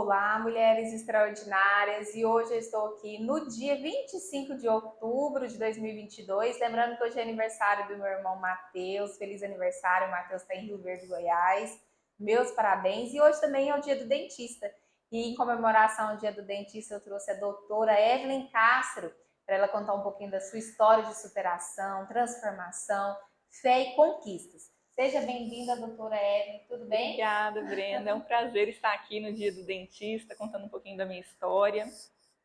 Olá, mulheres extraordinárias! E hoje eu estou aqui no dia 25 de outubro de 2022. Lembrando que hoje é aniversário do meu irmão Matheus. Feliz aniversário, o Matheus está em Rio Verde, Goiás. Meus parabéns. E hoje também é o dia do dentista. E em comemoração ao dia do dentista, eu trouxe a doutora Evelyn Castro para ela contar um pouquinho da sua história de superação, transformação, fé e conquistas. Seja bem-vinda, doutora Evelyn, tudo bem? Obrigada, Brenda. É um prazer estar aqui no Dia do Dentista, contando um pouquinho da minha história.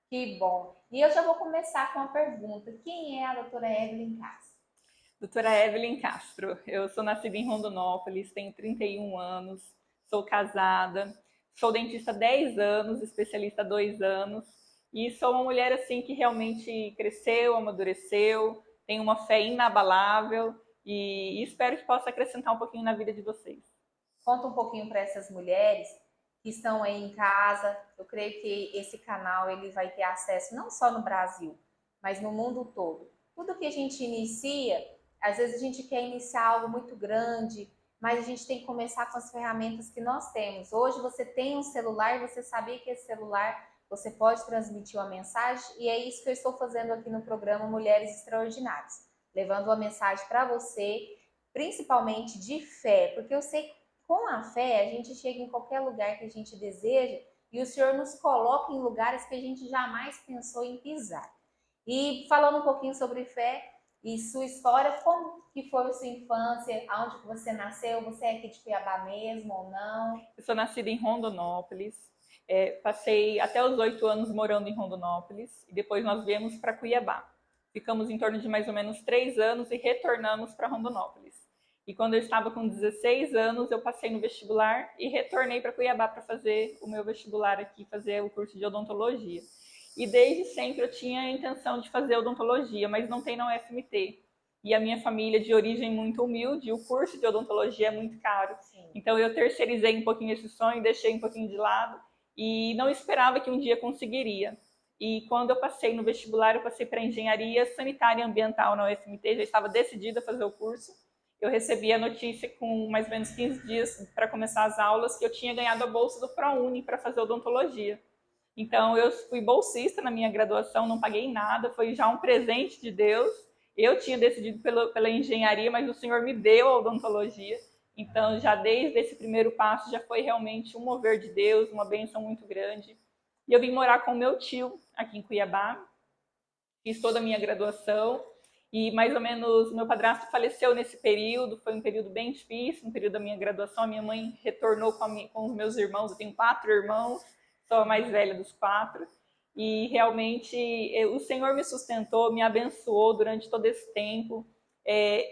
Que bom. E eu já vou começar com uma pergunta. Quem é a doutora Evelyn Castro? Doutora Evelyn Castro, eu sou nascida em Rondonópolis, tenho 31 anos, sou casada, sou dentista há 10 anos, especialista há 2 anos, e sou uma mulher assim que realmente cresceu, amadureceu, tenho uma fé inabalável e espero que possa acrescentar um pouquinho na vida de vocês. Conta um pouquinho para essas mulheres que estão aí em casa. Eu creio que esse canal ele vai ter acesso não só no Brasil, mas no mundo todo. Tudo que a gente inicia, às vezes a gente quer iniciar algo muito grande, mas a gente tem que começar com as ferramentas que nós temos. Hoje você tem um celular e você sabia que esse celular você pode transmitir uma mensagem, e é isso que eu estou fazendo aqui no programa Mulheres Extraordinárias, levando uma mensagem para você, principalmente de fé, porque eu sei que com a fé, a gente chega em qualquer lugar que a gente deseja e o Senhor nos coloca em lugares que a gente jamais pensou em pisar. E falando um pouquinho sobre fé e sua história, como que foi a sua infância, aonde que você nasceu, você é aqui de Cuiabá mesmo ou não? Eu sou nascida em Rondonópolis, passei até os 8 anos morando em Rondonópolis e depois nós viemos para Cuiabá. Ficamos em torno de mais ou menos 3 anos e retornamos para Rondonópolis. E quando eu estava com 16 anos, eu passei no vestibular e retornei para Cuiabá para fazer o meu vestibular aqui, fazer o curso de odontologia. E desde sempre eu tinha a intenção de fazer odontologia, mas não tem na UFMT. E a minha família de origem muito humilde, o curso de odontologia é muito caro. Sim. Então eu terceirizei um pouquinho esse sonho, deixei um pouquinho de lado e não esperava que um dia conseguiria. E quando eu passei no vestibular, eu passei para engenharia sanitária e ambiental na UFMT, já estava decidida a fazer o curso. Eu recebi a notícia com mais ou menos 15 dias para começar as aulas que eu tinha ganhado a bolsa do ProUni para fazer odontologia. Então eu fui bolsista na minha graduação, não paguei nada, foi já um presente de Deus. Eu tinha decidido pela engenharia, mas o Senhor me deu a odontologia. Então já desde esse primeiro passo já foi realmente um mover de Deus, uma bênção muito grande. E eu vim morar com o meu tio aqui em Cuiabá, fiz toda a minha graduação e mais ou menos meu padrasto faleceu nesse período, foi um período bem difícil, no período da minha graduação, a minha mãe retornou com os meus irmãos, eu tenho 4 irmãos, sou a mais velha dos 4, e realmente o Senhor me sustentou, me abençoou durante todo esse tempo.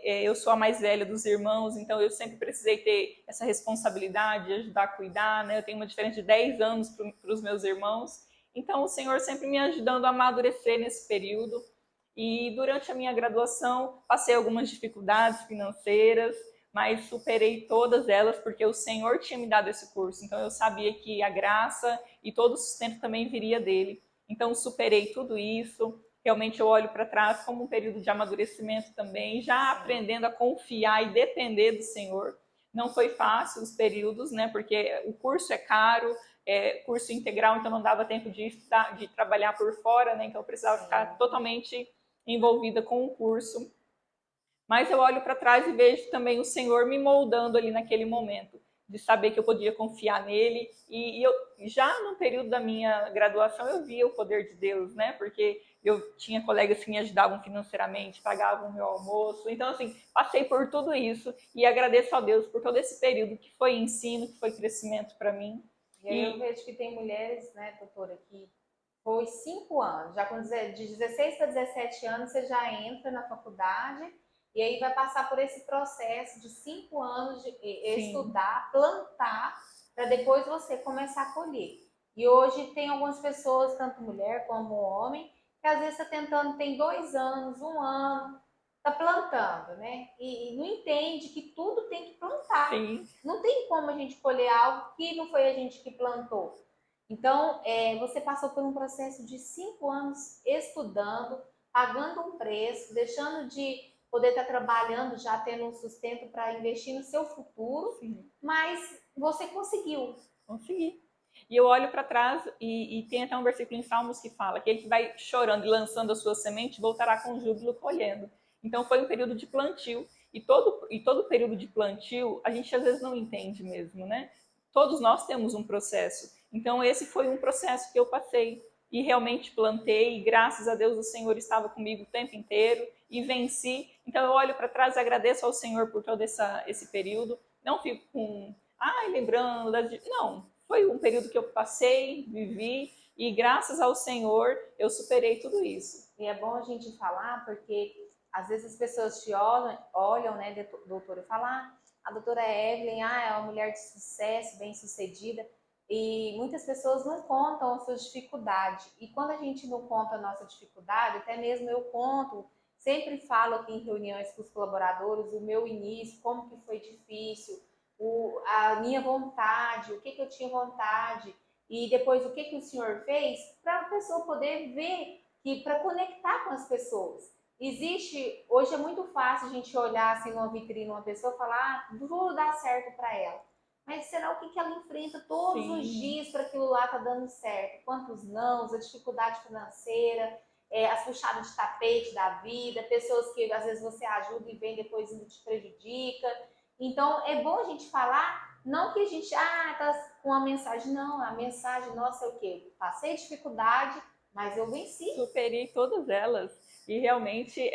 Eu sou a mais velha dos irmãos, então eu sempre precisei ter essa responsabilidade de ajudar a cuidar, né? Eu tenho uma diferença de 10 anos para os meus irmãos, então o Senhor sempre me ajudando a amadurecer nesse período. E durante a minha graduação passei algumas dificuldades financeiras, mas superei todas elas porque o Senhor tinha me dado esse curso. Então eu sabia que a graça e todo o sustento também viria dele. Então superei tudo isso. Realmente eu olho para trás como um período de amadurecimento também, já aprendendo a confiar e depender do Senhor. Não foi fácil os períodos, né? Porque o curso é caro, curso integral, então não dava tempo de estudar, de trabalhar por fora, né? Então eu precisava ficar totalmente envolvida com o curso. Mas eu olho para trás e vejo também o Senhor me moldando ali naquele momento, de saber que eu podia confiar nele. E eu já no período da minha graduação eu via o poder de Deus, né? Porque eu tinha colegas que me ajudavam financeiramente, pagavam o meu almoço. Então, assim, passei por tudo isso e agradeço a Deus por todo esse período que foi ensino, que foi crescimento para mim. E aí eu vejo que tem mulheres, né, doutora, que foi 5 anos, já com de 16 para 17 anos você já entra na faculdade e aí vai passar por esse processo de 5 anos de estudar, plantar, para depois você começar a colher. E hoje tem algumas pessoas, tanto mulher como homem, que às vezes está tentando, tem 2 anos, 1 ano, está plantando, né? E não entende que tudo tem que plantar. Sim. Não tem como a gente colher algo que não foi a gente que plantou. Então, você passou por um processo de 5 anos estudando, pagando um preço, deixando de poder estar trabalhando, já tendo um sustento para investir no seu futuro, Sim. mas você conseguiu. Consegui. E eu olho para trás e tem até um versículo em Salmos que fala que ele que vai chorando e lançando a sua semente voltará com júbilo colhendo. Então foi um período de plantio. E todo período de plantio a gente às vezes não entende mesmo, né? Todos nós temos um processo. Então esse foi um processo que eu passei e realmente plantei, e graças a Deus o Senhor estava comigo o tempo inteiro e venci. Então eu olho para trás e agradeço ao Senhor por todo esse período. Não fico com, lembrando das... Não, foi um período que eu passei, vivi, e graças ao Senhor eu superei tudo isso. E é bom a gente falar, porque às vezes as pessoas te olham, né, doutora, e falam, a doutora Evelyn, é uma mulher de sucesso, bem-sucedida, e muitas pessoas não contam as suas dificuldades. E quando a gente não conta a nossa dificuldade, até mesmo eu conto, sempre falo aqui em reuniões com os colaboradores, o meu início, como que foi difícil, a minha vontade, o que eu tinha vontade, e depois o que o senhor fez, para a pessoa poder ver, que para conectar com as pessoas. Hoje é muito fácil a gente olhar assim numa vitrine uma pessoa e falar, vou dar certo para ela. Mas será o que ela enfrenta todos Sim. os dias para aquilo lá tá dando certo? Quantos nãos, a dificuldade financeira, as puxadas de tapete da vida, pessoas que às vezes você ajuda e vem depois ainda te prejudica. Então é bom a gente falar, não que a gente, tá com a mensagem, não, a mensagem nossa é o quê? Passei dificuldade, mas eu venci. Superei todas elas. E realmente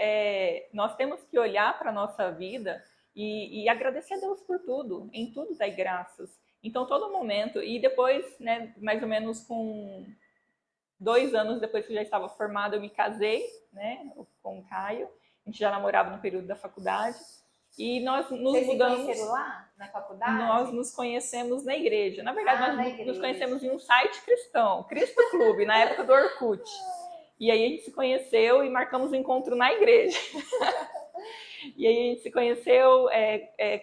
nós temos que olhar para a nossa vida e agradecer a Deus por tudo. Em tudo dai graças. Então, todo momento. E depois, né, mais ou menos com 2 anos depois que eu já estava formada, eu me casei, né, com o Caio. A gente já namorava no período da faculdade. E nós nos Vocês mudamos. Se conheceram lá, na faculdade? Nós nos conhecemos na igreja. Na verdade, nós nos conhecemos em um site cristão, Cristo Clube, na época do Orkut. E aí a gente se conheceu e marcamos o encontro na igreja. E aí a gente se conheceu,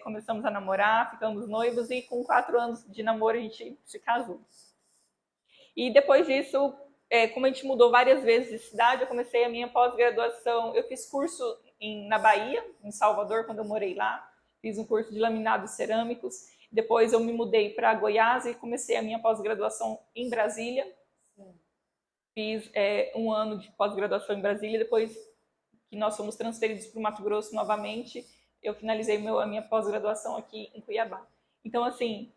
começamos a namorar, ficamos noivos e com 4 anos de namoro a gente se casou. E depois disso, como a gente mudou várias vezes de cidade, eu comecei a minha pós-graduação. Eu fiz curso na Bahia, em Salvador, quando eu morei lá. Fiz um curso de laminados cerâmicos. Depois eu me mudei para Goiás e comecei a minha pós-graduação em Brasília. Sim. Fiz 1 ano de pós-graduação em Brasília. Depois que nós fomos transferidos para o Mato Grosso novamente, eu finalizei a minha pós-graduação aqui em Cuiabá. Então, assim,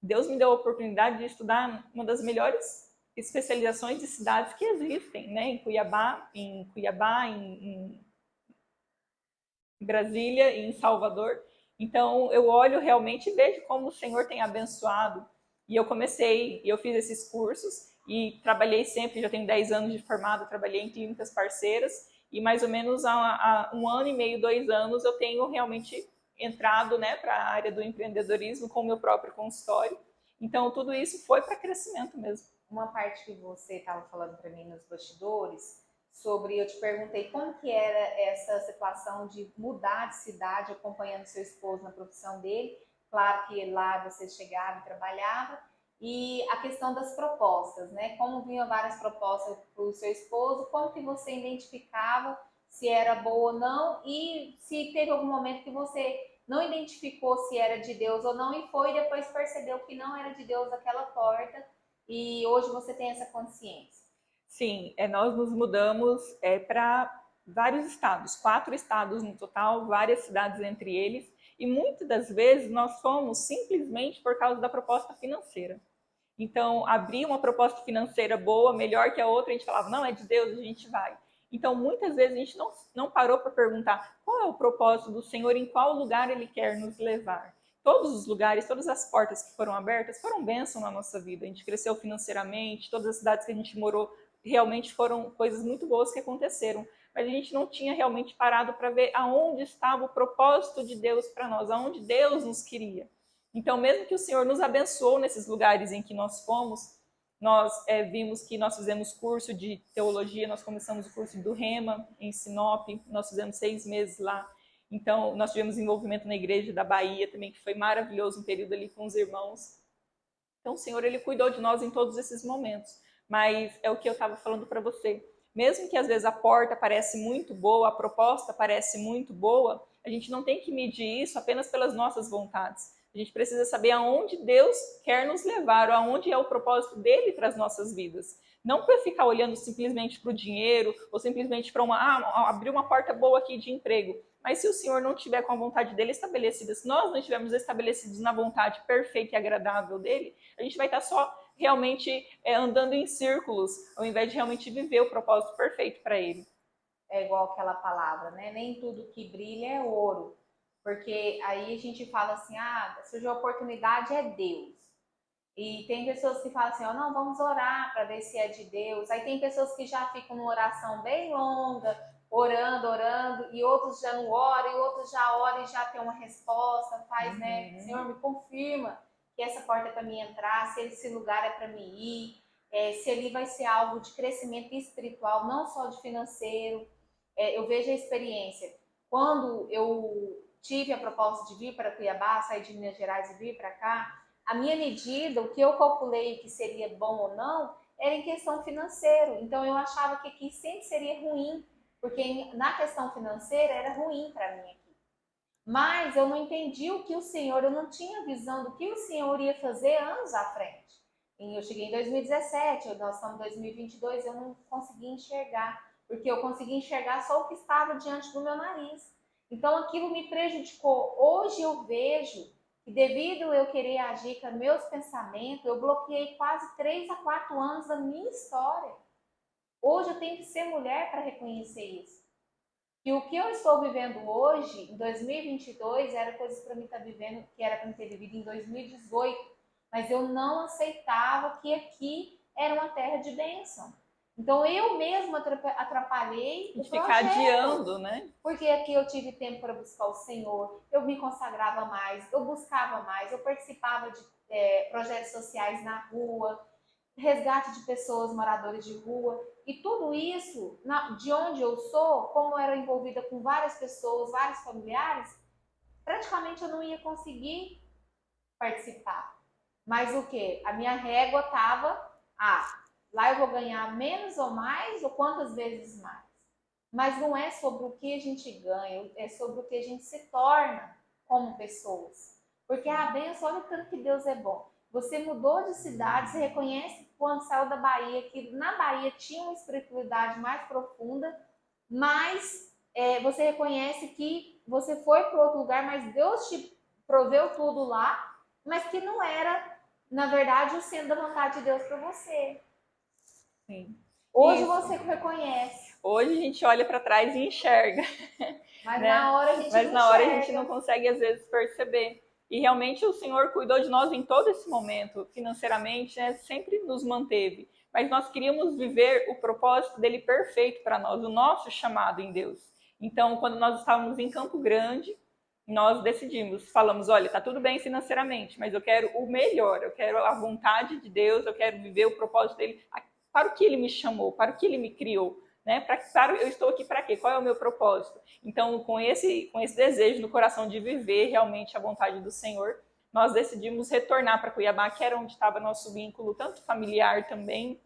Deus me deu a oportunidade de estudar uma das melhores especializações de cidades que existem, né? Em Cuiabá, em Brasília e em Salvador. Então, eu olho realmente e vejo como o Senhor tem abençoado. E eu fiz esses cursos e trabalhei sempre, já tenho 10 anos de formado, trabalhei em clínicas parceiras e mais ou menos há 1 ano e meio, 2 anos, eu tenho realmente entrado, né, para a área do empreendedorismo com o meu próprio consultório. Então, tudo isso foi para crescimento mesmo. Uma parte que você estava falando para mim nos bastidores, eu te perguntei como que era essa situação de mudar de cidade acompanhando seu esposo na profissão dele. Claro que lá você chegava e trabalhava. E a questão das propostas, né? Como vinham várias propostas para o seu esposo, como que você identificava se era boa ou não e se teve algum momento que você não identificou se era de Deus ou não e foi e depois percebeu que não era de Deus aquela porta e hoje você tem essa consciência. Sim, nós nos mudamos para vários estados, 4 estados no total, várias cidades entre eles, e muitas das vezes nós fomos simplesmente por causa da proposta financeira. Então, abrir uma proposta financeira boa, melhor que a outra, a gente falava, não, é de Deus, a gente vai. Então, muitas vezes a gente não parou para perguntar qual é o propósito do Senhor, em qual lugar Ele quer nos levar. Todos os lugares, todas as portas que foram abertas foram bênção na nossa vida. A gente cresceu financeiramente, todas as cidades que a gente morou realmente foram coisas muito boas que aconteceram. Mas a gente não tinha realmente parado para ver aonde estava o propósito de Deus para nós, aonde Deus nos queria. Então, mesmo que o Senhor nos abençoou nesses lugares em que nós fomos, nós vimos que nós fizemos curso de teologia, nós começamos o curso do Rema em Sinop, nós fizemos 6 meses lá. Então, nós tivemos envolvimento na igreja da Bahia também, que foi maravilhoso, um período ali com os irmãos. Então, o Senhor, Ele cuidou de nós em todos esses momentos. Mas é o que eu estava falando para você. Mesmo que às vezes a porta parece muito boa, a proposta parece muito boa, a gente não tem que medir isso apenas pelas nossas vontades. A gente precisa saber aonde Deus quer nos levar, ou aonde é o propósito dele para as nossas vidas. Não para ficar olhando simplesmente para o dinheiro, ou simplesmente para abrir uma porta boa aqui de emprego. Mas se o Senhor não tiver com a vontade dele estabelecida, se nós não estivermos estabelecidos na vontade perfeita e agradável dele, a gente vai estar só realmente andando em círculos, ao invés de realmente viver o propósito perfeito para ele. É igual aquela palavra, né? Nem tudo que brilha é ouro. Porque aí a gente fala assim, surgiu a oportunidade, é Deus. E tem pessoas que falam assim, não, vamos orar para ver se é de Deus. Aí tem pessoas que já ficam numa oração bem longa, orando, e outros já não oram, e outros já oram e já tem uma resposta, né? Senhor, me confirma que essa porta é para mim entrar, se esse lugar é para mim ir, se ali vai ser algo de crescimento espiritual, não só de financeiro. Eu vejo a experiência. Quando eu tive a proposta de vir para Cuiabá, sair de Minas Gerais e vir para cá, a minha medida, o que eu calculei que seria bom ou não, era em questão financeira. Então eu achava que aqui sempre seria ruim, porque na questão financeira era ruim para mim aqui. Mas eu não entendi o que o Senhor, eu não tinha visão do que o Senhor ia fazer anos à frente. E eu cheguei em 2017, nós estamos em 2022, eu não consegui enxergar, porque eu consegui enxergar só o que estava diante do meu nariz. Então aquilo me prejudicou. Hoje eu vejo que devido eu querer agir com meus pensamentos, eu bloqueei quase 3 a 4 anos da minha história. Hoje eu tenho que ser mulher para reconhecer isso. E o que eu estou vivendo hoje, em 2022, era coisas para mim estar vivendo, que era para mim ter vivido em 2018. Mas eu não aceitava que aqui era uma terra de bênção. Então eu mesma atrapalhei o ficar projeto, adiando, né? Porque aqui eu tive tempo para buscar o Senhor, eu me consagrava mais, eu buscava mais, eu participava de projetos sociais na rua, resgate de pessoas moradores de rua, e tudo isso, de onde eu sou, como eu era envolvida com várias pessoas, vários familiares, praticamente eu não ia conseguir participar. Mas o que? A minha régua estava, lá eu vou ganhar menos ou mais, ou quantas vezes mais. Mas não é sobre o que a gente ganha, é sobre o que a gente se torna como pessoas. Porque a benção, olha o tanto que Deus é bom. Você mudou de cidade, você reconhece quando saiu da Bahia, que na Bahia tinha uma espiritualidade mais profunda, mas você reconhece que você foi para outro lugar, mas Deus te proveu tudo lá, mas que não era, na verdade, o centro da vontade de Deus para você. Sim. Hoje você reconhece. Hoje a gente olha para trás e enxerga. Mas né? na hora a gente Mas não na hora enxerga. A gente não consegue, às vezes, perceber. E realmente o Senhor cuidou de nós em todo esse momento, financeiramente, né? Sempre nos manteve. Mas nós queríamos viver o propósito dele perfeito para nós, o nosso chamado em Deus. Então, quando nós estávamos em Campo Grande, nós decidimos, falamos, olha, tá tudo bem financeiramente, mas eu quero o melhor, eu quero a vontade de Deus, eu quero viver o propósito dele, para o que ele me chamou, para o que ele me criou. Né? Eu estou aqui para quê? Qual é o meu propósito? Então, com esse desejo no coração de viver realmente a vontade do Senhor, nós decidimos retornar para Cuiabá, que era onde estava nosso vínculo, tanto familiar também,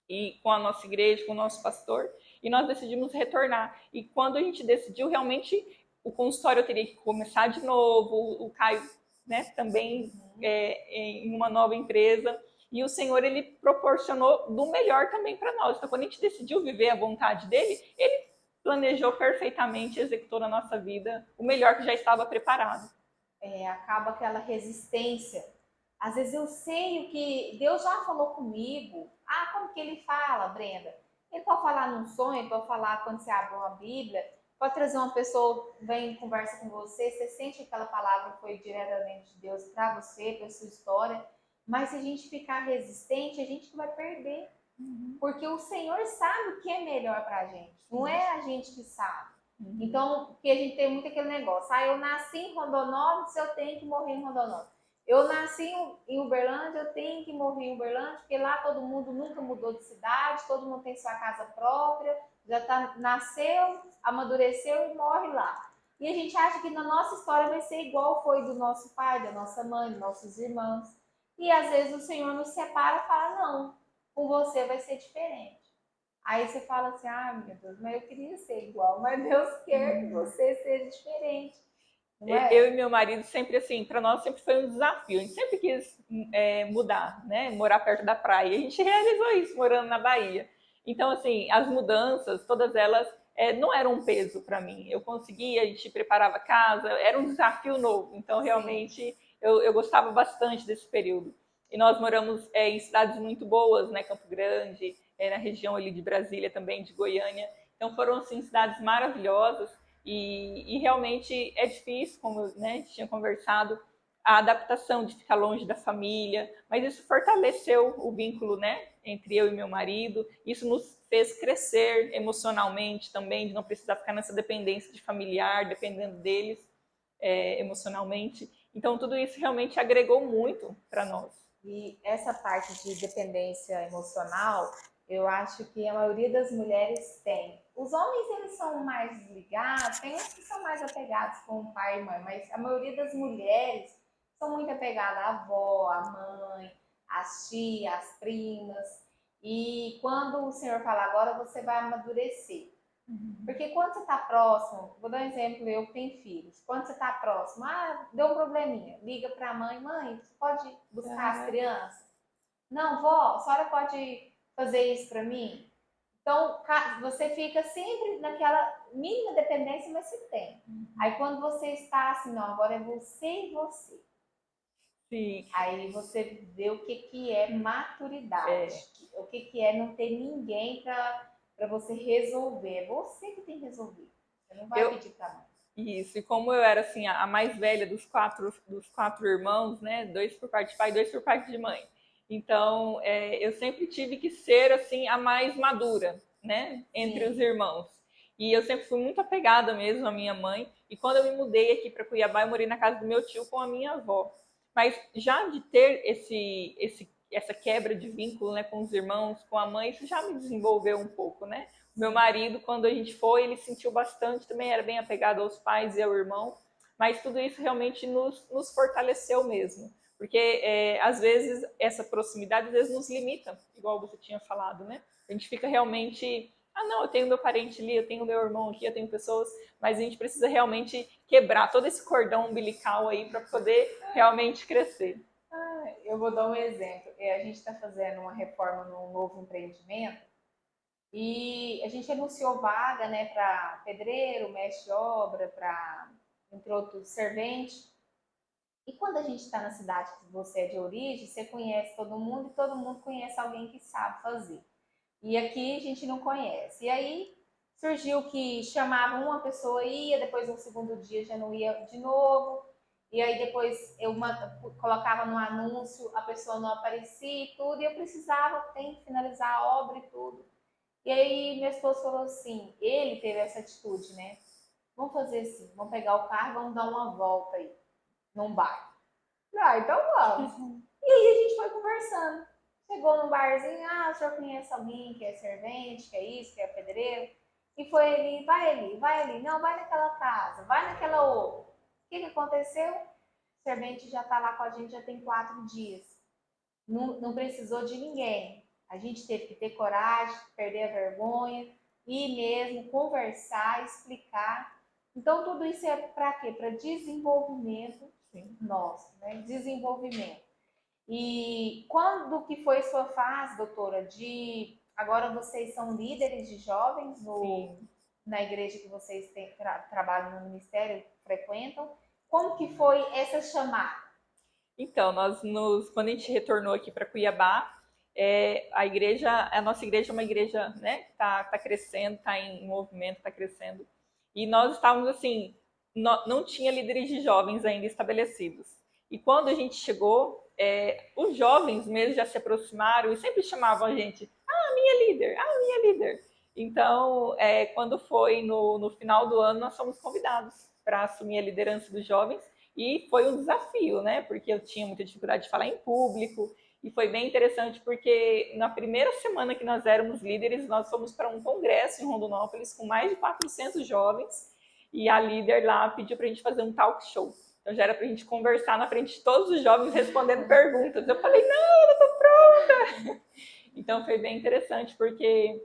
e com a nossa igreja, com o nosso pastor, e nós decidimos retornar. E quando a gente decidiu, realmente, o consultório teria que começar de novo, o Caio, né, também em uma nova empresa, e o Senhor, ele proporcionou do melhor também para nós. Então, quando a gente decidiu viver a vontade dele, ele planejou perfeitamente, executou na nossa vida o melhor que já estava preparado. Acaba aquela resistência. Às vezes eu sei o que Deus já falou comigo. Como que ele fala, Brenda? Ele pode falar num sonho, ele pode falar quando você abre uma Bíblia, pode trazer uma pessoa, vem conversa com você, você sente que aquela palavra foi diretamente de Deus para você, para sua história. Mas se a gente ficar resistente, a gente vai perder. Porque o Senhor sabe o que é melhor para a gente. Não é a gente que sabe. Então, porque a gente tem muito aquele negócio. Eu nasci em Rondonópolis, eu tenho que morrer em Rondonópolis. Eu nasci em Uberlândia, eu tenho que morrer em Uberlândia, porque lá todo mundo nunca mudou de cidade, todo mundo tem sua casa própria, nasceu, amadureceu e morre lá. E a gente acha que na nossa história vai ser igual foi do nosso pai, da nossa mãe, dos nossos irmãos. E às vezes o Senhor nos separa e fala, não, com você vai ser diferente. Aí você fala assim, meu Deus, mas eu queria ser igual, mas Deus quer que você seja diferente. não é? Eu e meu marido sempre assim, para nós sempre foi um desafio. A gente sempre quis mudar, né? Morar perto da praia. A gente realizou isso morando na Bahia. Então, assim, as mudanças, todas elas não eram um peso para mim. Eu conseguia, a gente preparava a casa, era um desafio novo. Então, Sim. realmente, eu gostava bastante desse período. E nós moramos em cidades muito boas, né? Campo Grande, na região ali de Brasília também, de Goiânia. Então, foram, assim, cidades maravilhosas. E realmente é difícil, como né, a gente tinha conversado, a adaptação de ficar longe da família, mas isso fortaleceu o vínculo, né, entre eu e meu marido. Isso nos fez crescer emocionalmente também, de não precisar ficar nessa dependência de familiar, dependendo deles emocionalmente. Então, tudo isso realmente agregou muito para nós. E essa parte de dependência emocional, eu acho que a maioria das mulheres tem. Os homens, eles são mais desligados, tem uns que são mais apegados com o pai e mãe, mas a maioria das mulheres são muito apegadas à avó, à mãe, às tias, às primas. E quando o senhor fala agora, você vai amadurecer. Porque quando você está próximo, vou dar um exemplo, eu que tenho filhos. Quando você está próximo, deu um probleminha, liga para a mãe, mãe, você pode buscar as crianças? Não, vó, a senhora pode fazer isso para mim? Então, você fica sempre naquela mínima dependência, mas você tem. Aí quando você está assim, não, agora é você e você. Sim. Aí você vê o que é maturidade, o que é não ter ninguém para você resolver. É você que tem que resolver. Você não vai pedir para mãe. Isso, e como eu era assim a mais velha dos quatro irmãos, né, dois por parte de pai e dois por parte de mãe. Então, eu sempre tive que ser assim a mais madura, né, entre Sim. os irmãos. E eu sempre fui muito apegada mesmo à minha mãe. E quando eu me mudei aqui para Cuiabá, eu morei na casa do meu tio com a minha avó. Mas já de ter essa quebra de vínculo, né, com os irmãos, com a mãe, isso já me desenvolveu um pouco, né? Meu marido, quando a gente foi, ele sentiu bastante, também era bem apegado aos pais e ao irmão, mas tudo isso realmente nos fortaleceu mesmo. Porque, às vezes, essa proximidade, às vezes, nos limita, igual você tinha falado, né? A gente fica realmente, não, eu tenho meu parente ali, eu tenho meu irmão aqui, eu tenho pessoas, mas a gente precisa realmente quebrar todo esse cordão umbilical aí para poder realmente crescer. Eu vou dar um exemplo. A gente está fazendo uma reforma num novo empreendimento e a gente anunciou vaga, né, para pedreiro, mestre de obra, para, entre outros, servente. E quando a gente está na cidade que você é de origem, você conhece todo mundo e todo mundo conhece alguém que sabe fazer. E aqui a gente não conhece. E aí surgiu que chamavam uma pessoa, ia, depois no segundo dia já não ia de novo. E aí depois eu colocava no anúncio, a pessoa não aparecia e tudo, e eu precisava, tem que finalizar a obra e tudo. E aí meu esposo falou assim, ele teve essa atitude, né? Vamos fazer assim, vamos pegar o carro, vamos dar uma volta aí, num bar. Então vamos. E aí a gente foi conversando. Chegou num barzinho, o senhor conhece alguém que é servente, que é isso, que é pedreiro? E foi vai ali. Não, vai naquela casa, vai naquela outra. O que aconteceu? O servente já está lá com a gente já tem 4 dias. Não precisou de ninguém. A gente teve que ter coragem, perder a vergonha, ir mesmo, conversar, explicar. Então, tudo isso é para quê? Para desenvolvimento nosso, né? Desenvolvimento. E quando que foi sua fase, doutora, de agora vocês são líderes de jovens na igreja que vocês trabalham no ministério, frequentam? Como que foi essa chamada? Então, quando a gente retornou aqui para Cuiabá, a nossa igreja é uma igreja, né, que tá crescendo, está em movimento, está crescendo. E nós estávamos assim, não tinha líderes de jovens ainda estabelecidos. E quando a gente chegou, os jovens mesmo já se aproximaram e sempre chamavam a gente, minha líder, minha líder. Então, quando foi no final do ano, nós fomos convidados para assumir a liderança dos jovens. E foi um desafio, né? Porque eu tinha muita dificuldade de falar em público. E foi bem interessante porque na primeira semana que nós éramos líderes, nós fomos para um congresso em Rondonópolis com mais de 400 jovens. E a líder lá pediu para a gente fazer um talk show. Então já era para a gente conversar na frente de todos os jovens respondendo perguntas. Eu falei, não, eu estou pronta. Então foi bem interessante porque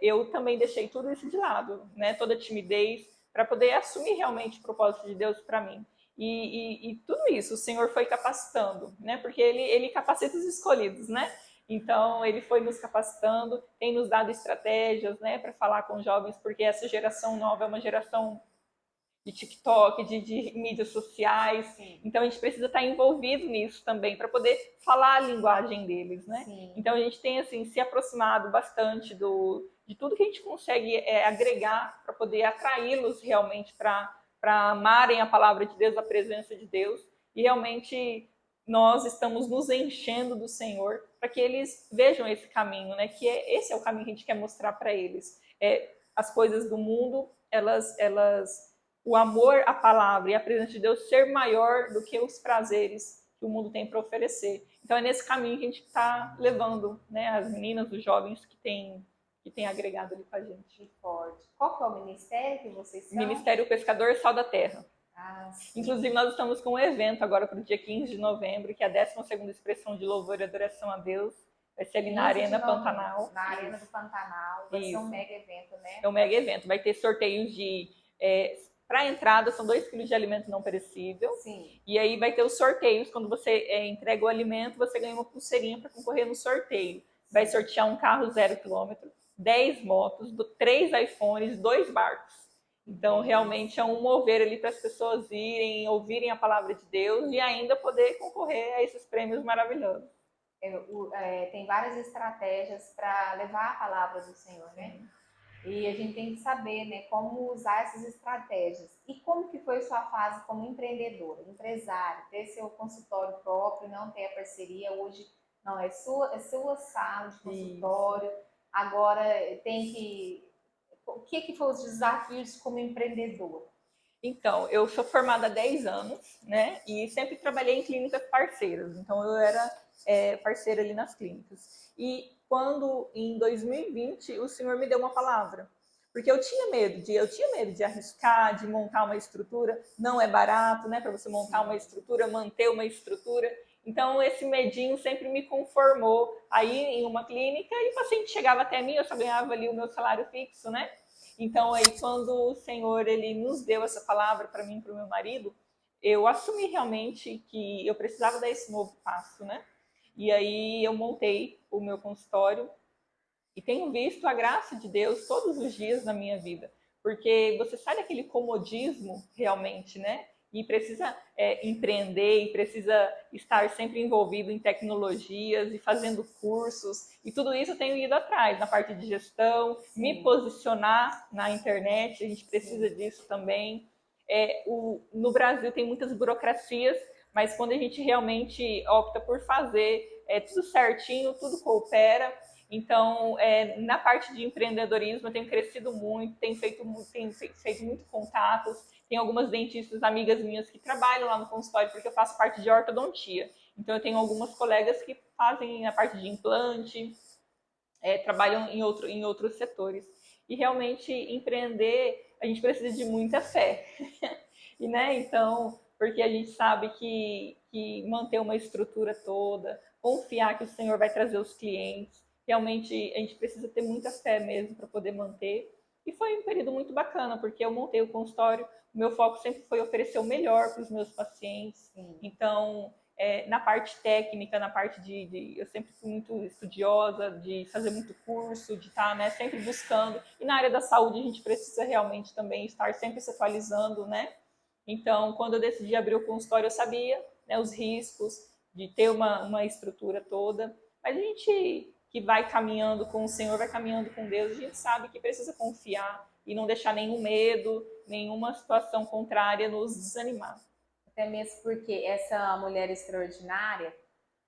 eu também deixei tudo isso de lado, né? Toda a timidez. para poder assumir realmente o propósito de Deus para mim. E tudo isso o Senhor foi capacitando, né? Porque ele capacita os escolhidos, né? Então, ele foi nos capacitando, tem nos dado estratégias, né, para falar com jovens, porque essa geração nova é uma geração de TikTok, de mídias sociais. Sim. Então, a gente precisa estar envolvido nisso também, para poder falar a linguagem deles, né? Sim. Então, a gente tem, assim, se aproximado bastante de tudo que a gente consegue agregar para poder atraí-los realmente para amarem a palavra de Deus, a presença de Deus, e realmente nós estamos nos enchendo do Senhor para que eles vejam esse caminho, né? Que esse é o caminho que a gente quer mostrar para eles. As coisas do mundo, o amor à palavra e a presença de Deus ser maior do que os prazeres que o mundo tem para oferecer. Então é nesse caminho que a gente está levando, né, as meninas, os jovens que têm agregado ali com a gente. Que forte. Qual que é o ministério que vocês são? Ministério Pescador Sal da Terra. Sim. Inclusive, nós estamos com um evento agora para o dia 15 de novembro, que é a 12ª expressão de louvor e adoração a Deus. Vai ser ali na Arena Pantanal. Na Arena do Pantanal. Vai ser um mega evento, né? É um mega evento. Vai ter sorteios para a entrada, são 2 quilos de alimento não perecível. Sim. E aí vai ter os sorteios. Quando você entrega o alimento, você ganha uma pulseirinha para concorrer no sorteio. Vai sortear um carro 0 quilômetro, 10 motos, 3 iPhones, 2 barcos. Então, realmente é um mover ali para as pessoas irem, ouvirem a palavra de Deus e ainda poder concorrer a esses prêmios maravilhosos. Tem várias estratégias para levar a palavra do Senhor, né? E a gente tem que saber, né, como usar essas estratégias. E como que foi sua fase como empreendedora, empresária, ter seu consultório próprio, não ter a parceria, hoje não, é sua sala de consultório, isso. Agora tem que... O que foram os desafios como empreendedora? Então, eu sou formada há 10 anos, né? E sempre trabalhei em clínicas parceiras. Então, eu era parceira ali nas clínicas. E quando, em 2020, o Senhor me deu uma palavra. Porque eu tinha medo de arriscar, de montar uma estrutura. Não é barato, né? Para você montar uma estrutura, manter uma estrutura. Então, esse medinho sempre me conformou aí em uma clínica e o paciente chegava até mim, eu só ganhava ali o meu salário fixo, né? Então, aí, quando o Senhor ele nos deu essa palavra para mim e para o meu marido, eu assumi realmente que eu precisava dar esse novo passo, né? E aí eu montei o meu consultório e tenho visto a graça de Deus todos os dias na minha vida. Porque você sai daquele comodismo realmente, né? E precisa empreender, e precisa estar sempre envolvido em tecnologias e fazendo cursos. E tudo isso eu tenho ido atrás, na parte de gestão, sim, me posicionar na internet, a gente precisa disso também. No Brasil tem muitas burocracias, mas quando a gente realmente opta por fazer tudo certinho, tudo coopera. Então, na parte de empreendedorismo, eu tenho crescido muito, tenho feito muito contatos. Tem algumas dentistas amigas minhas que trabalham lá no consultório, porque eu faço parte de ortodontia. Então, eu tenho algumas colegas que fazem a parte de implante, trabalham em outros setores. E realmente, empreender, a gente precisa de muita fé. E, né, então, porque a gente sabe que manter uma estrutura toda, confiar que o Senhor vai trazer os clientes, realmente a gente precisa ter muita fé mesmo para poder manter. E foi um período muito bacana, porque eu montei o consultório, o meu foco sempre foi oferecer o melhor para os meus pacientes. Sim. Então, na parte técnica, na parte eu sempre fui muito estudiosa, de fazer muito curso, de estar, né, sempre buscando. E na área da saúde a gente precisa realmente também estar sempre se atualizando, né? Então, quando eu decidi abrir o consultório, eu sabia, né, os riscos de ter uma estrutura toda. Mas a gente que vai caminhando com o Senhor, vai caminhando com Deus, a gente sabe que precisa confiar e não deixar nenhum medo, nenhuma situação contrária nos desanimar. Até mesmo porque essa mulher extraordinária,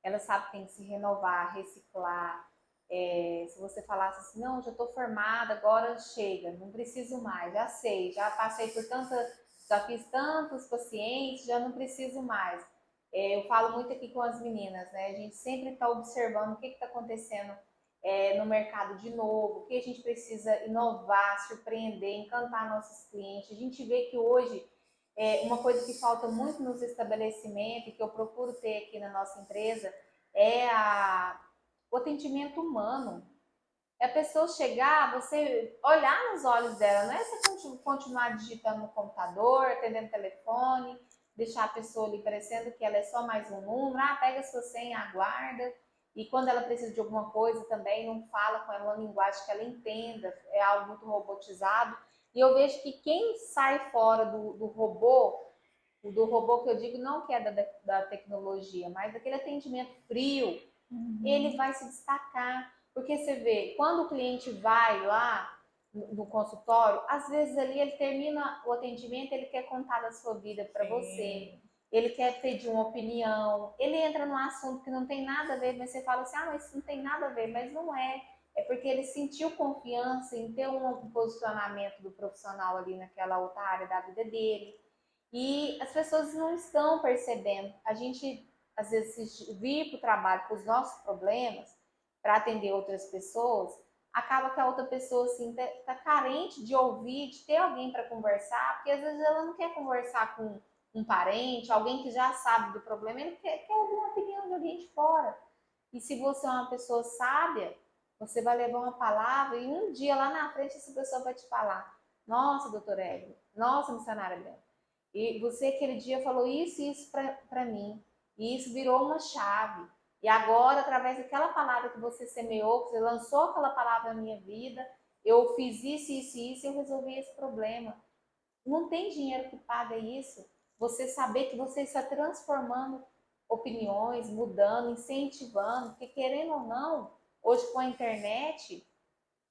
ela sabe que tem que se renovar, reciclar. Se você falasse assim, não, já estou formada, agora chega, não preciso mais, já sei, já passei por já fiz tantos pacientes, já não preciso mais. Eu falo muito aqui com as meninas, né? A gente sempre está observando o que está acontecendo no mercado de novo, o que a gente precisa inovar, surpreender, encantar nossos clientes. A gente vê que hoje, uma coisa que falta muito nos estabelecimentos, e que eu procuro ter aqui na nossa empresa, é o atendimento humano. É a pessoa chegar, você olhar nos olhos dela, não é você continuar digitando no computador, atendendo telefone, deixar a pessoa ali parecendo que ela é só mais um número, pega a sua senha, aguarda. E quando ela precisa de alguma coisa também, não fala com ela uma linguagem que ela entenda, é algo muito robotizado. E eu vejo que quem sai fora do robô que eu digo não que é da tecnologia, mas daquele atendimento frio, ele vai se destacar. Porque você vê, quando o cliente vai lá no consultório, às vezes ali ele termina o atendimento, ele quer contar da sua vida para você, Sim. ele quer pedir uma opinião, ele entra num assunto que não tem nada a ver, mas você fala assim, mas isso não tem nada a ver, mas não é. É porque ele sentiu confiança em ter um posicionamento do profissional ali naquela outra área da vida dele. E as pessoas não estão percebendo. A gente, às vezes, vir para o trabalho com os nossos problemas, para atender outras pessoas, acaba que a outra pessoa assim tá carente de ouvir, de ter alguém para conversar, porque às vezes ela não quer conversar com um parente, alguém que já sabe do problema, ele quer ouvir uma opinião de alguém de fora. E se você é uma pessoa sábia, você vai levar uma palavra e um dia lá na frente essa pessoa vai te falar: Nossa, doutora Égua, nossa, missionária Bela, e você aquele dia falou isso e isso para mim. E isso virou uma chave. E agora, através daquela palavra que você semeou, que você lançou aquela palavra na minha vida, eu fiz isso, isso e isso e eu resolvi esse problema. Não tem dinheiro que paga isso. Você saber que você está transformando opiniões, mudando, incentivando, porque querendo ou não, hoje com a internet,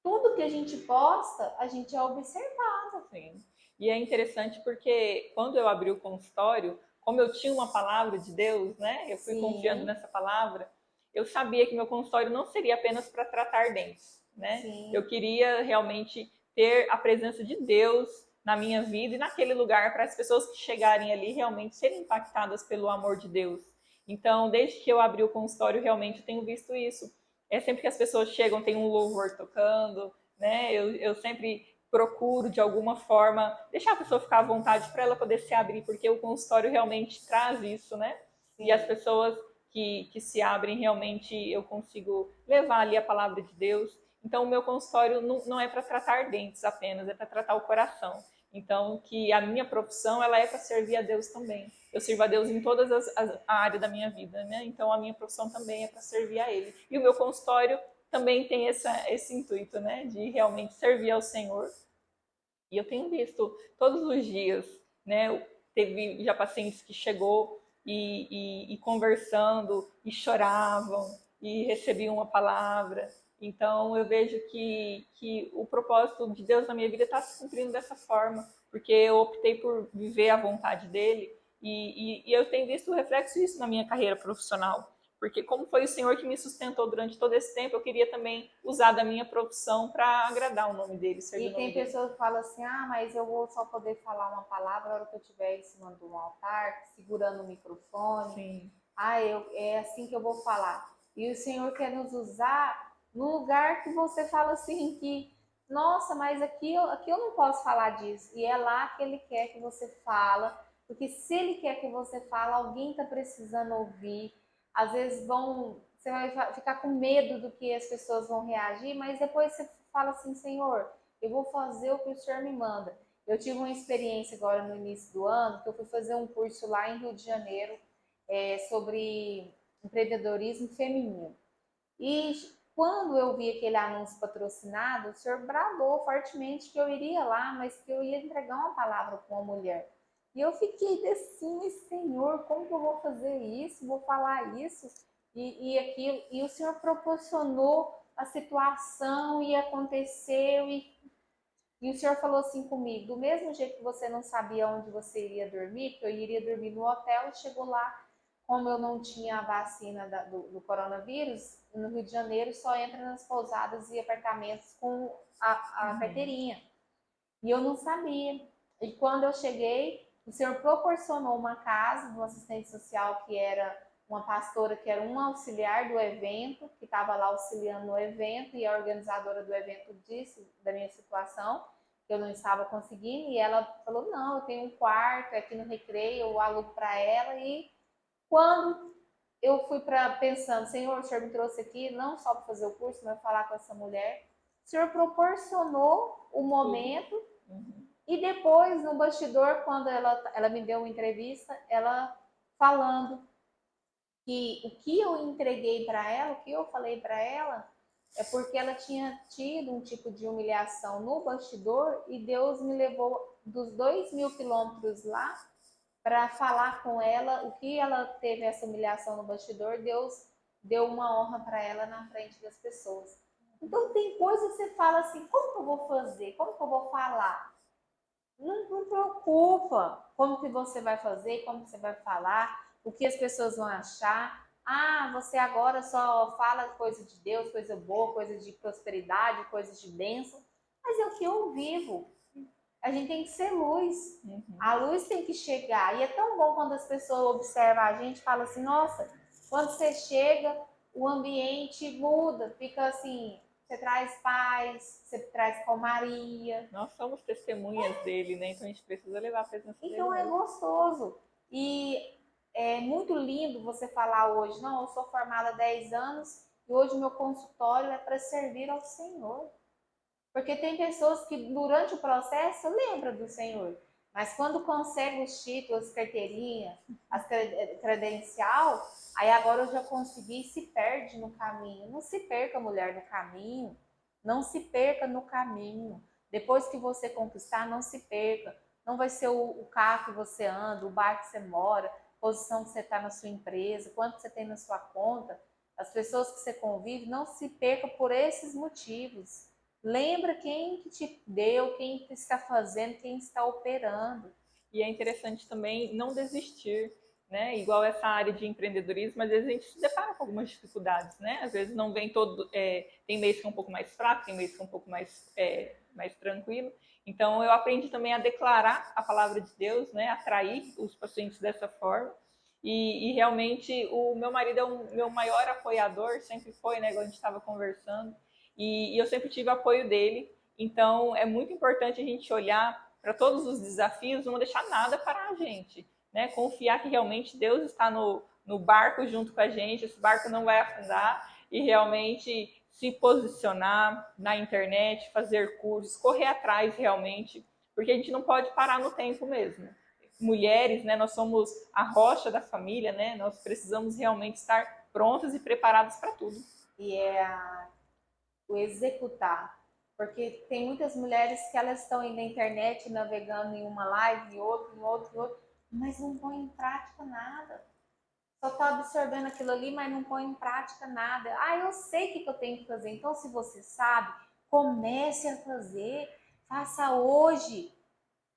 tudo que a gente posta, a gente é observado. Sim. E é interessante porque quando eu abri o consultório, como eu tinha uma palavra de Deus, né? Eu fui confiando Sim, nessa palavra, eu sabia que meu consultório não seria apenas para tratar dentes, né? Eu sim. queria realmente ter a presença de Deus na minha vida e naquele lugar para as pessoas que chegarem ali realmente serem impactadas pelo amor de Deus. Então, desde que eu abri o consultório, realmente eu tenho visto isso. É sempre que as pessoas chegam, tem um louvor tocando, né? Eu sempre procuro de alguma forma deixar a pessoa ficar à vontade para ela poder se abrir, porque o consultório realmente traz isso, né? E as Sim. pessoas que se abrem realmente eu consigo levar ali a palavra de Deus. Então o meu consultório não é para tratar dentes apenas, é para tratar o coração. Então que a minha profissão ela é para servir a Deus também. Eu sirvo a Deus em todas a área da minha vida, né? Então a minha profissão também é para servir a Ele. E o meu consultório também tem esse intuito, né, de realmente servir ao Senhor. E eu tenho visto todos os dias, né, teve já pacientes que chegou e conversando e choravam e recebiam uma palavra. Então eu vejo que o propósito de Deus na minha vida está se cumprindo dessa forma, porque eu optei por viver a vontade dele e eu tenho visto o reflexo disso na minha carreira profissional. Porque como foi o Senhor que me sustentou durante todo esse tempo, eu queria também usar da minha profissão para agradar o nome dele, servir E o nome tem dele. pessoas que falam assim, mas eu vou só poder falar uma palavra na hora que eu estiver em cima de um altar, segurando o microfone. Sim, É assim que eu vou falar. E o Senhor quer nos usar no lugar que você fala assim que, nossa, mas aqui eu não posso falar disso. E é lá que Ele quer que você fala, porque se Ele quer que você fale, alguém está precisando ouvir. Às vezes você vai ficar com medo do que as pessoas vão reagir, mas depois você fala assim, Senhor, eu vou fazer o que o Senhor me manda. Eu tive uma experiência agora no início do ano, que eu fui fazer um curso lá em Rio de Janeiro, sobre empreendedorismo feminino. E quando eu vi aquele anúncio patrocinado, o senhor bradou fortemente que eu iria lá, mas que eu ia entregar uma palavra para uma mulher. E eu fiquei assim, Senhor, como que eu vou fazer isso? Vou falar isso? E aquilo. E o Senhor proporcionou a situação e aconteceu. E o Senhor falou assim comigo: do mesmo jeito que você não sabia onde você iria dormir, que eu iria dormir no hotel, e chegou lá, como eu não tinha a vacina do coronavírus, no Rio de Janeiro só entra nas pousadas e apartamentos com a carteirinha. E eu não sabia. E quando eu cheguei, o Senhor proporcionou uma casa de um assistente social que era uma pastora, que era um auxiliar do evento, que estava lá auxiliando no evento, e a organizadora do evento disse da minha situação, que eu não estava conseguindo, e ela falou, não, eu tenho um quarto aqui no Recreio, eu alugo para ela, e quando eu fui pensando, Senhor, o Senhor me trouxe aqui não só para fazer o curso, mas falar com essa mulher, O Senhor proporcionou o momento Uhum. e depois, no bastidor, quando ela me deu uma entrevista, ela falando que o que eu entreguei para ela, o que eu falei para ela, é porque ela tinha tido um tipo de humilhação no bastidor e Deus me levou dos 2.000 quilômetros lá para falar com ela o que ela teve essa humilhação no bastidor. Deus deu uma honra para ela na frente das pessoas. Então tem coisa que você fala assim, como que eu vou fazer? Como que eu vou falar? Não preocupa como que você vai fazer, como que você vai falar, o que as pessoas vão achar. Ah, você agora só fala coisa de Deus, coisa boa, coisa de prosperidade, coisa de bênção. Mas é o que eu vivo. A gente tem que ser luz. Uhum. A luz tem que chegar. E é tão bom quando as pessoas observam a gente e falam assim, nossa, quando você chega, o ambiente muda, fica assim, você traz paz, você traz calmaria. Nós somos testemunhas dele, né? Então a gente precisa levar a presença dele Então é mesmo. gostoso. E é muito lindo você falar hoje, não, eu sou formada há 10 anos e hoje meu consultório é para servir ao Senhor. Porque tem pessoas que durante o processo lembram do Senhor, mas quando consegue os títulos, as carteirinhas, as credencial, aí agora eu já consegui e se perde no caminho. Não se perca, mulher, no caminho. Não se perca no caminho. Depois que você conquistar, não se perca. Não vai ser o carro que você anda, o bairro que você mora, a posição que você está na sua empresa, quanto você tem na sua conta. As pessoas que você convive, não se perca por esses motivos. Lembra quem que te deu, quem que está fazendo, quem está operando. E é interessante também não desistir, né? Igual essa área de empreendedorismo, às vezes a gente se depara com algumas dificuldades, né? Às vezes não vem todo, tem mês que é um pouco mais fraco, tem mês que é um pouco mais tranquilo. Então eu aprendi também a declarar a palavra de Deus, né? Atrair os pacientes dessa forma. E realmente o meu marido é o meu maior apoiador, sempre foi, né? Igual a gente estava conversando. E eu sempre tive apoio dele. Então é muito importante a gente olhar para todos os desafios, não deixar nada parar a gente, né? Confiar que realmente Deus está no barco junto com a gente, esse barco não vai afundar e realmente se posicionar na internet, fazer cursos, correr atrás realmente, porque a gente não pode parar no tempo mesmo. Mulheres, né? Nós somos a rocha da família, né? Nós precisamos realmente estar prontas e preparadas para tudo. E é o executar. Porque tem muitas mulheres que elas estão aí na internet navegando em uma live, em outra, em outra, em outra, mas não põem em prática nada. Só está absorvendo aquilo ali, mas não põe em prática nada. Ah, eu sei o que eu tenho que fazer. Então, se você sabe, comece a fazer. Faça hoje.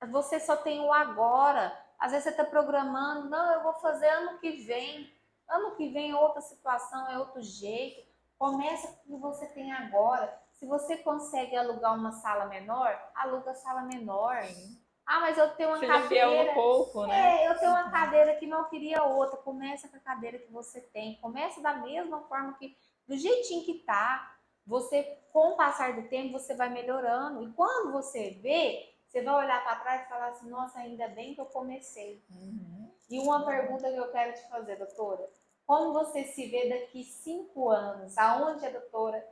Você só tem o agora. Às vezes você está programando, não, eu vou fazer ano que vem. Ano que vem é outra situação, é outro jeito. Começa com o que você tem agora. Se você consegue alugar uma sala menor, aluga a sala menor. Sim. Ah, mas eu tenho uma Seja fiel no cadeira. pouco, né? Eu tenho uma cadeira que não queria outra. Começa com a cadeira que você tem. Começa da mesma forma que, do jeitinho que tá. Você, com o passar do tempo, você vai melhorando. E quando você vê, você vai olhar para trás e falar assim, nossa, ainda bem que eu comecei. Uhum. E uma pergunta que eu quero te fazer, doutora. Como você se vê daqui 5 anos? Aonde a doutora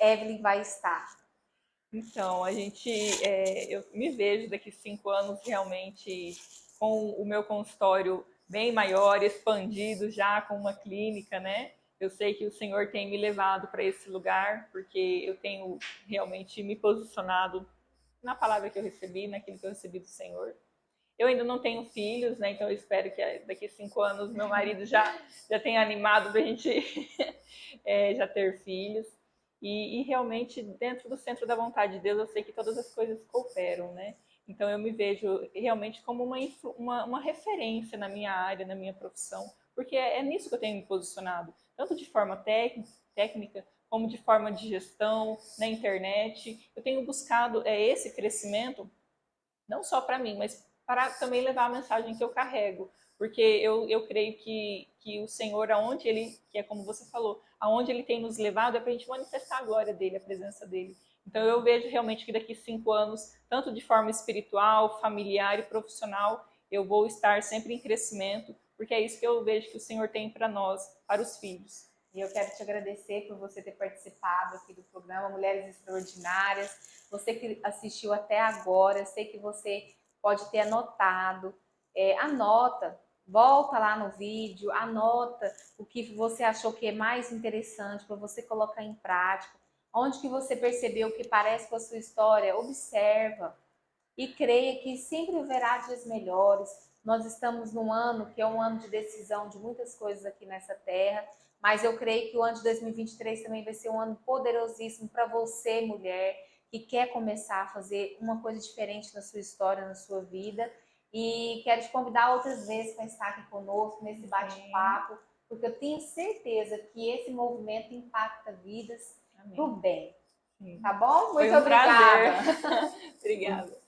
Evelyn vai estar? Então, eu me vejo daqui 5 anos realmente com o meu consultório bem maior, expandido já com uma clínica, né? Eu sei que o Senhor tem me levado para esse lugar, porque eu tenho realmente me posicionado na palavra que eu recebi, naquilo que eu recebi do Senhor. Eu ainda não tenho filhos, né? Então eu espero que daqui 5 anos meu marido já tenha animado para a gente já ter filhos. E realmente, dentro do centro da vontade de Deus, eu sei que todas as coisas cooperam, né? Então eu me vejo realmente como uma referência na minha área, na minha profissão, porque é nisso que eu tenho me posicionado, tanto de forma técnica como de forma de gestão, na internet. Eu tenho buscado esse crescimento não só para mim, mas para também levar a mensagem que eu carrego. Porque eu creio que o Senhor, aonde Ele, que é como você falou, aonde Ele tem nos levado é para a gente manifestar a glória dEle, a presença dEle. Então eu vejo realmente que daqui 5 anos, tanto de forma espiritual, familiar e profissional, eu vou estar sempre em crescimento, porque é isso que eu vejo que o Senhor tem para nós, para os filhos. E eu quero te agradecer por você ter participado aqui do programa Mulheres Extraordinárias. Você que assistiu até agora, eu sei que você pode ter anotado. Anota, volta lá no vídeo, anota o que você achou que é mais interessante para você colocar em prática. Onde que você percebeu que parece com a sua história, observa. E creia que sempre haverá dias melhores. Nós estamos num ano que é um ano de decisão de muitas coisas aqui nessa terra, mas eu creio que o ano de 2023 também vai ser um ano poderosíssimo para você, mulher, que quer começar a fazer uma coisa diferente na sua história, na sua vida. E quero te convidar outras vezes para estar aqui conosco nesse bate-papo, porque eu tenho certeza que esse movimento impacta vidas pro bem. Tá bom? Foi Muito um obrigada. prazer. Obrigada.